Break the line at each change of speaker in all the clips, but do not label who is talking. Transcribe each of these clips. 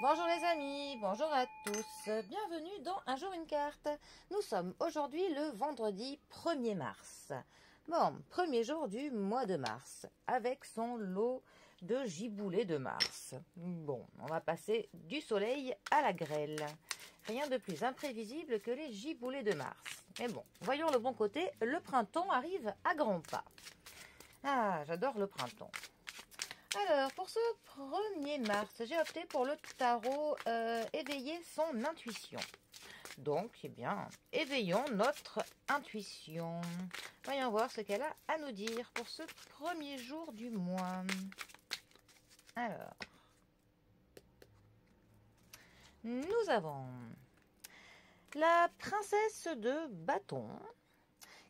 Bonjour les amis, bonjour à tous, bienvenue dans Un jour une carte. Nous sommes aujourd'hui le vendredi 1er mars. Bon, premier jour du mois de mars, avec son lot de giboulées de mars. Bon, on va passer du soleil à la grêle. Rien de plus imprévisible que les giboulées de mars. Mais bon, voyons le bon côté, le printemps arrive à grands pas. Ah, j'adore le printemps. Alors, pour ce 1er mars, j'ai opté pour le tarot éveiller son intuition. Donc, eh bien, éveillons notre intuition. Voyons voir ce qu'elle a à nous dire pour ce premier jour du mois. Alors, nous avons la princesse de bâton,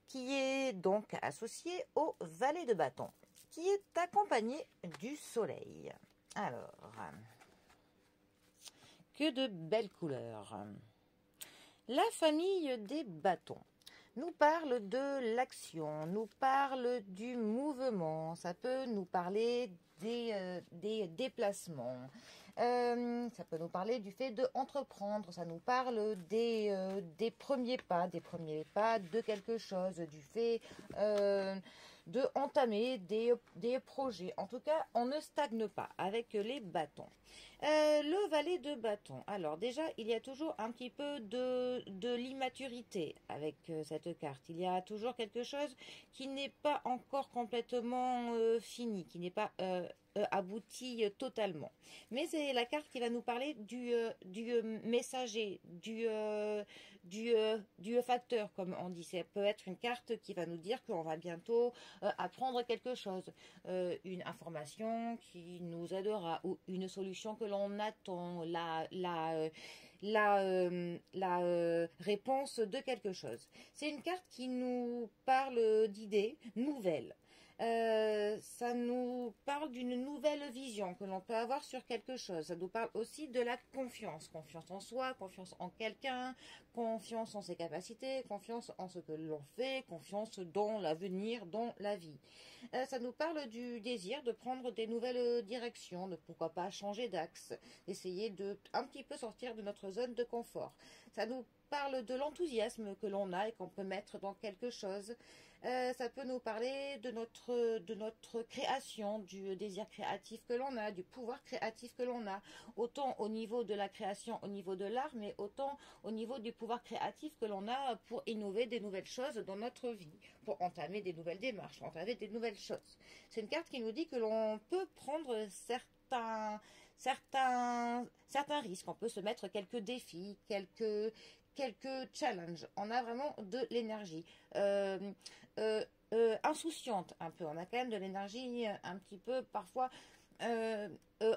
qui est donc associée au valet de bâton, qui est accompagné du soleil. Alors, que de belles couleurs. La famille des bâtons nous parle de l'action, nous parle du mouvement, ça peut nous parler des déplacements, ça peut nous parler du fait d'entreprendre, ça nous parle des premiers pas de quelque chose, du fait de entamer des projets. En tout cas, on ne stagne pas avec les bâtons. Le valet de bâton. Alors déjà, il y a toujours un petit peu de l'immaturité avec cette carte. Il y a toujours quelque chose qui n'est pas encore complètement fini, qui n'est pas abouti totalement. Mais c'est la carte qui va nous parler du messager, du facteur, comme on dit. Ça peut être une carte qui va nous dire qu'on va bientôt apprendre quelque chose, une information qui nous aidera ou une solution que l'on attend, la réponse de quelque chose. C'est une carte qui nous parle d'idées nouvelles. Ça nous parle d'une nouvelle vision que l'on peut avoir sur quelque chose. Ça nous parle aussi de la confiance. Confiance en soi, confiance en quelqu'un, confiance en ses capacités, confiance en ce que l'on fait, confiance dans l'avenir, dans la vie. Ça nous parle du désir de prendre des nouvelles directions, de pourquoi pas changer d'axe, d'essayer de un petit peu sortir de notre zone de confort. Ça nous parle de l'enthousiasme que l'on a et qu'on peut mettre dans quelque chose. Ça peut nous parler de notre création, du désir créatif que l'on a, du pouvoir créatif que l'on a, autant au niveau de la création, au niveau de l'art, mais autant au niveau du pouvoir créatif que l'on a pour innover des nouvelles choses dans notre vie, pour entamer des nouvelles démarches, pour entamer des nouvelles choses. C'est une carte qui nous dit que l'on peut prendre certains risques, on peut se mettre quelques défis, quelques challenges. On a vraiment de l'énergie insouciante un peu. On a quand même de l'énergie un petit peu parfois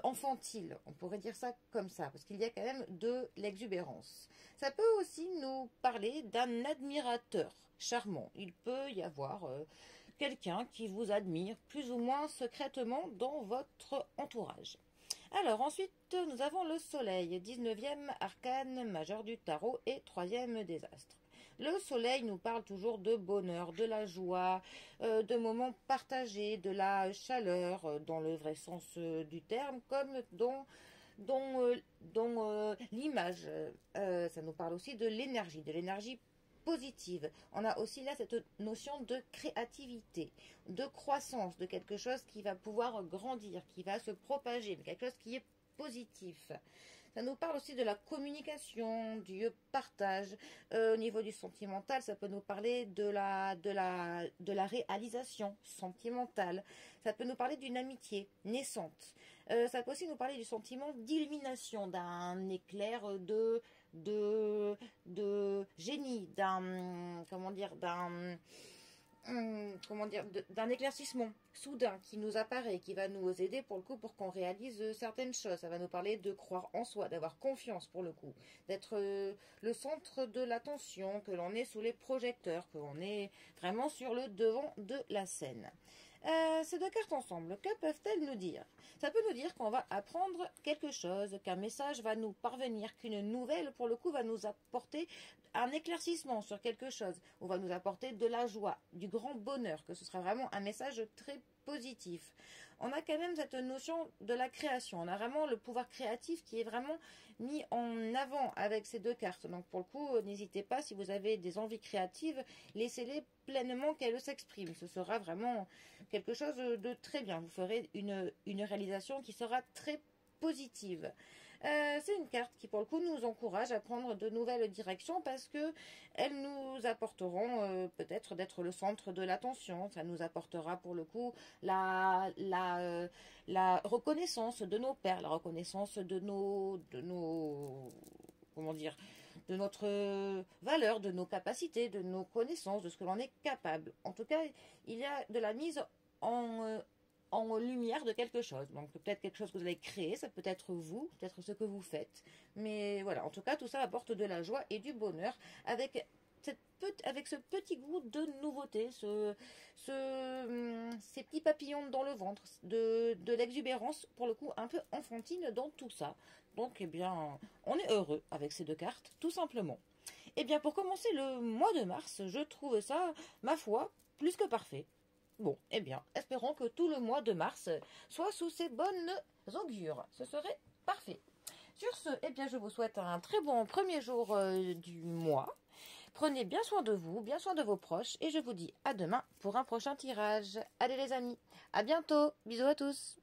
enfantile. On pourrait dire ça comme ça, parce qu'il y a quand même de l'exubérance. Ça peut aussi nous parler d'un admirateur charmant. Il peut y avoir quelqu'un qui vous admire plus ou moins secrètement dans votre entourage. Alors ensuite, nous avons le soleil, 19e arcane majeur du tarot et 3e désastre. Le soleil nous parle toujours de bonheur, de la joie, de moments partagés, de la chaleur, dans le vrai sens du terme, comme dans l'image. Ça nous parle aussi de l'énergie positive. On a aussi là cette notion de créativité, de croissance, de quelque chose qui va pouvoir grandir, qui va se propager, mais quelque chose qui est positif. Ça nous parle aussi de la communication, du partage. Au niveau du sentimental, ça peut nous parler de la réalisation sentimentale. Ça peut nous parler d'une amitié naissante. Ça peut aussi nous parler du sentiment d'illumination, d'un éclair de génie, d'un éclaircissement soudain qui nous apparaît, qui va nous aider pour le coup pour qu'on réalise certaines choses. Ça va nous parler de croire en soi, d'avoir confiance pour le coup, d'être le centre de l'attention, que l'on est sous les projecteurs, que l'on est vraiment sur le devant de la scène. Ces deux cartes ensemble, que peuvent-elles nous dire? Ça peut nous dire qu'on va apprendre quelque chose, qu'un message va nous parvenir, qu'une nouvelle, pour le coup, va nous apporter un éclaircissement sur quelque chose, ou va nous apporter de la joie, du grand bonheur, que ce sera vraiment un message très positif. On a quand même cette notion de la création. On a vraiment le pouvoir créatif qui est vraiment mis en avant avec ces deux cartes. Donc pour le coup, n'hésitez pas, si vous avez des envies créatives, laissez-les pleinement qu'elles s'expriment. Ce sera vraiment quelque chose de très bien. Vous ferez une réalisation qui sera très positive. C'est une carte qui pour le coup nous encourage à prendre de nouvelles directions parce que elles nous apporteront peut-être d'être le centre de l'attention. Ça nous apportera pour le coup la reconnaissance de nos pairs, la reconnaissance de nos comment dire, de notre valeur, de nos capacités, de nos connaissances, de ce que l'on est capable. En tout cas, il y a de la mise en lumière de quelque chose. Donc peut-être quelque chose que vous avez créé, ça peut être vous, peut-être ce que vous faites. Mais voilà, en tout cas, tout ça apporte de la joie et du bonheur avec ce petit goût de nouveauté, ces petits papillons dans le ventre, de l'exubérance, pour le coup, un peu enfantine dans tout ça. Donc, eh bien, on est heureux avec ces deux cartes, tout simplement. Eh bien, pour commencer le mois de mars, je trouve ça, ma foi, plus que parfait. Bon, eh bien, espérons que tout le mois de mars soit sous ces bonnes augures. Ce serait parfait. Sur ce, eh bien, je vous souhaite un très bon premier jour du mois. Prenez bien soin de vous, bien soin de vos proches, et je vous dis à demain pour un prochain tirage. Allez les amis, à bientôt, bisous à tous.